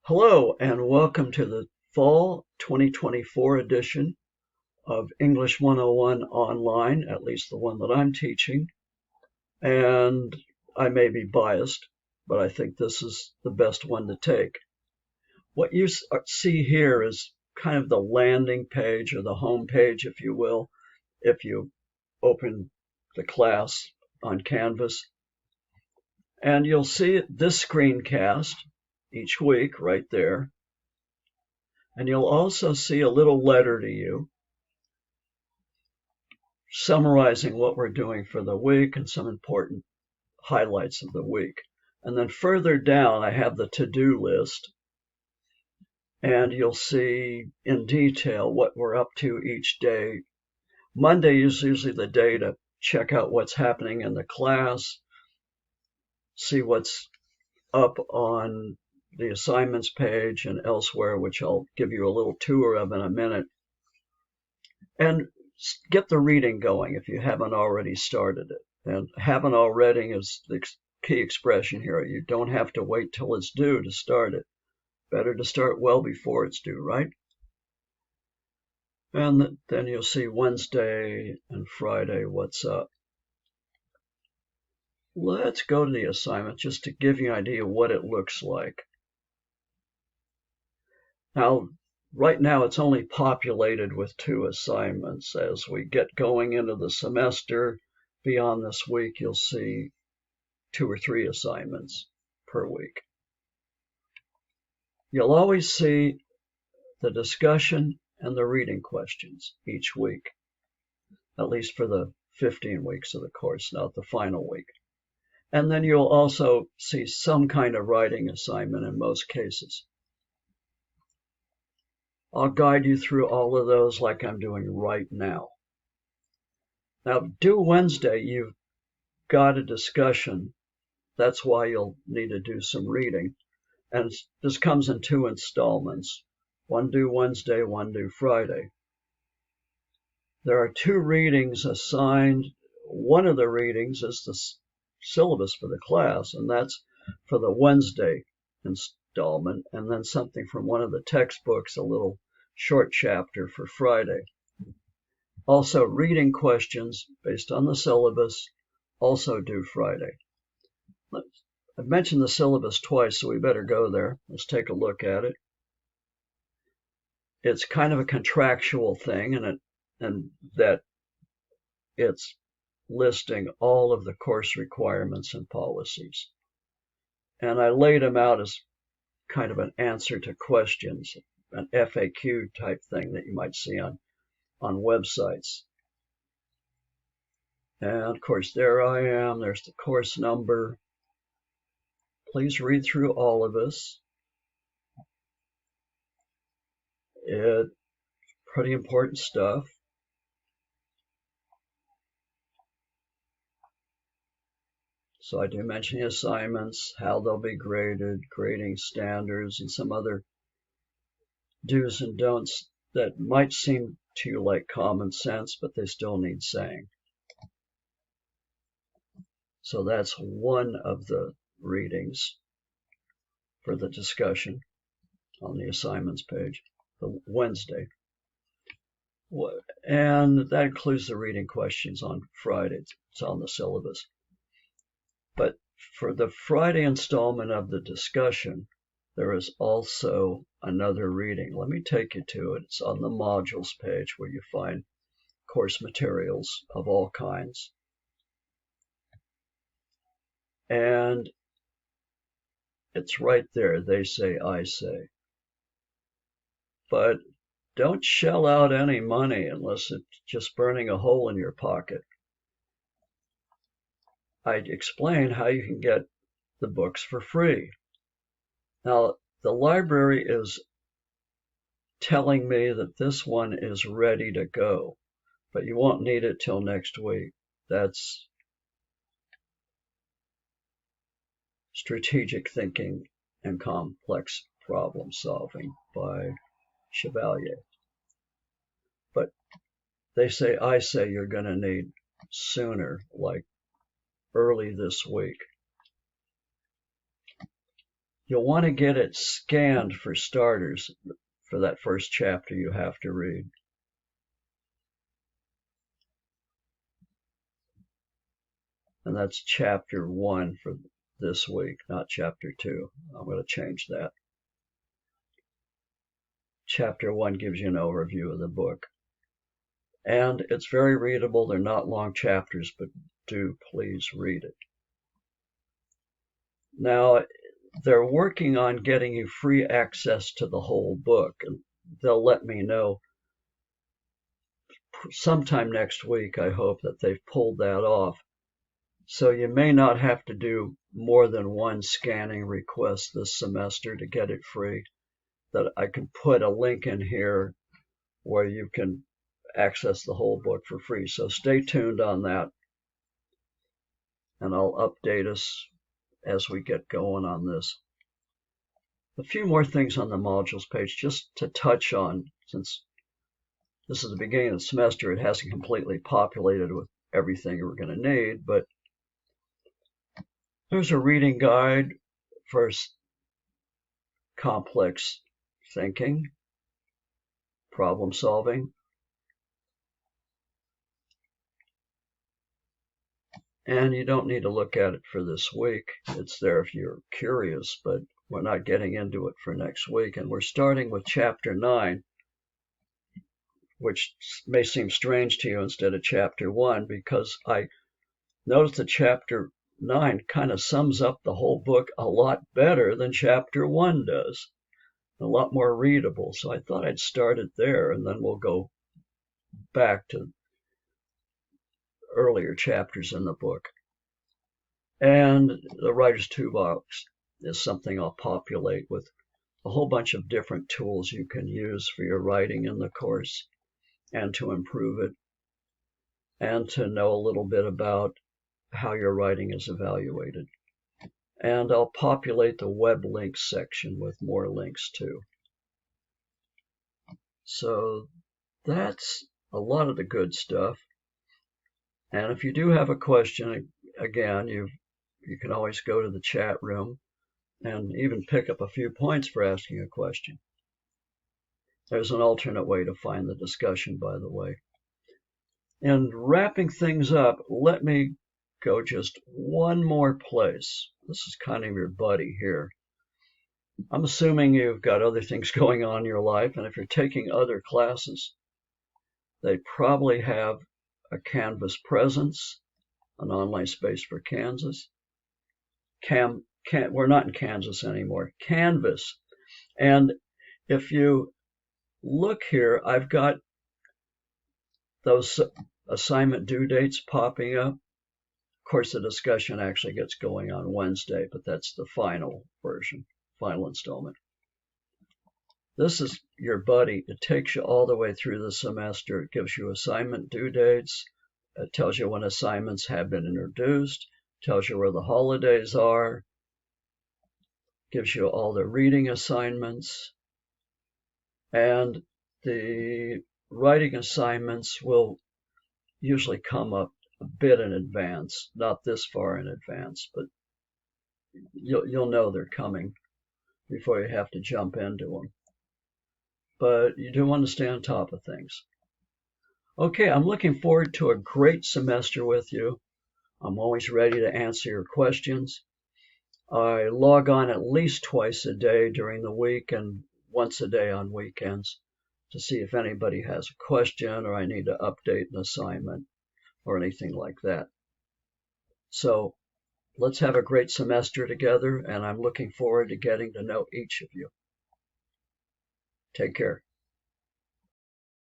Hello and welcome to the fall 2024 edition of English 101 online, at least the one that I'm teaching. And I may be biased, but I think this is the best one to take. What you see here is kind of the landing page or the home page, if you will, if you open the class on Canvas. And you'll see this screencast each week right there. And you'll also see a little letter to you summarizing what we're doing for the week and some important highlights of the week. And then further down, I have the to-do list. And you'll see in detail what we're up to each day. Monday is usually the day to check out what's happening in the class, see what's up on the assignments page and elsewhere, which I'll give you a little tour of in a minute. And get the reading going if you haven't already started it. And haven't already is the key expression here. You don't have to wait till it's due to start it. Better to start well before it's due, right? And then you'll see Wednesday and Friday, what's up. Let's go to the assignment just to give you an idea of what it looks like. Now, right now it's only populated with 2 assignments. As we get going into the semester, beyond this week, you'll see 2 or 3 assignments per week. You'll always see the discussion and the reading questions each week, at least for the 15 weeks of the course, not the final week. And then you'll also see some kind of writing assignment in most cases. I'll guide you through all of those like I'm doing right now. Now, due Wednesday, you've got a discussion. That's why you'll need to do some reading. And this comes in 2 installments, one due Wednesday, one due Friday. There are 2 readings assigned. One of the readings is the syllabus for the class, and that's for the Wednesday installment, and then something from one of the textbooks, a little short chapter for Friday. Also, reading questions based on the syllabus, also due Friday. I've mentioned the syllabus twice, so we better go there. Let's take a look at it. It's kind of a contractual thing, and that it's listing all of the course requirements and policies. And I laid them out as kind of an answer to questions, an FAQ type thing that you might see on websites. And of course, there I am. There's the course number. Please read through all of this. It's pretty important stuff. So I do mention the assignments, how they'll be graded, grading standards, and some other do's and don'ts that might seem to you like common sense, but they still need saying. So that's one of the readings for the discussion on the assignments page, the Wednesday. And that includes the reading questions on Friday. It's on the syllabus. But for the Friday installment of the discussion, there is also another reading. Let me take you to it. It's on the modules page where you find course materials of all kinds. And it's right there. They say, I say. But don't shell out any money unless it's just burning a hole in your pocket. I explain how you can get the books for free. Now, the library is telling me that this one is ready to go, but you won't need it till next week. That's Strategic Thinking and Complex Problem Solving by Chevalier. But they say, I say you're going to need sooner, like early this week. You'll want to get it scanned for starters for that first chapter you have to read. And that's chapter 1 for this week, not chapter 2. I'm going to change that. Chapter 1 gives you an overview of the book. And it's very readable. They're not long chapters, but do please read it. Now, they're working on getting you free access to the whole book, and they'll let me know sometime next week. I hope that they've pulled that off. So you may not have to do more than one scanning request this semester to get it free. That I can put a link in here where you can access the whole book for free. So stay tuned on that, and I'll update us as we get going on this. A few more things on the modules page just to touch on, since this is the beginning of the semester. It hasn't completely populated with everything we're going to need, but there's a reading guide for complex thinking, problem solving, and you don't need to look at it for this week. It's there if you're curious, but we're not getting into it for next week. And we're starting with chapter 9, which may seem strange to you instead of chapter 1, because I noticed that chapter 9 kind of sums up the whole book a lot better than chapter 1 does. A lot more readable. So I thought I'd start it there, and then we'll go back to earlier chapters in the book. And the Writer's Toolbox is something I'll populate with a whole bunch of different tools you can use for your writing in the course and to improve it, and to know a little bit about how your writing is evaluated. And I'll populate the web links section with more links too. So that's a lot of the good stuff. And if you do have a question, again, you can always go to the chat room and even pick up a few points for asking a question. There's an alternate way to find the discussion, by the way. And wrapping things up, let me go just one more place. This is kind of your buddy here. I'm assuming you've got other things going on in your life, and if you're taking other classes, they probably have a Canvas Presence, an online space for Kansas. We're not in Kansas anymore. Canvas. And if you look here, I've got those assignment due dates popping up. Of course, the discussion actually gets going on Wednesday, but that's the final version, final installment. This is your buddy. It takes you all the way through the semester. It gives you assignment due dates. It tells you when assignments have been introduced, tells you where the holidays are, gives you all the reading assignments, and the writing assignments will usually come up a bit in advance, not this far in advance, but you'll know they're coming before you have to jump into them. But you do want to stay on top of things. Okay, I'm looking forward to a great semester with you. I'm always ready to answer your questions. I log on at least twice a day during the week and once a day on weekends to see if anybody has a question or I need to update an assignment or anything like that. So let's have a great semester together, and I'm looking forward to getting to know each of you. Take care.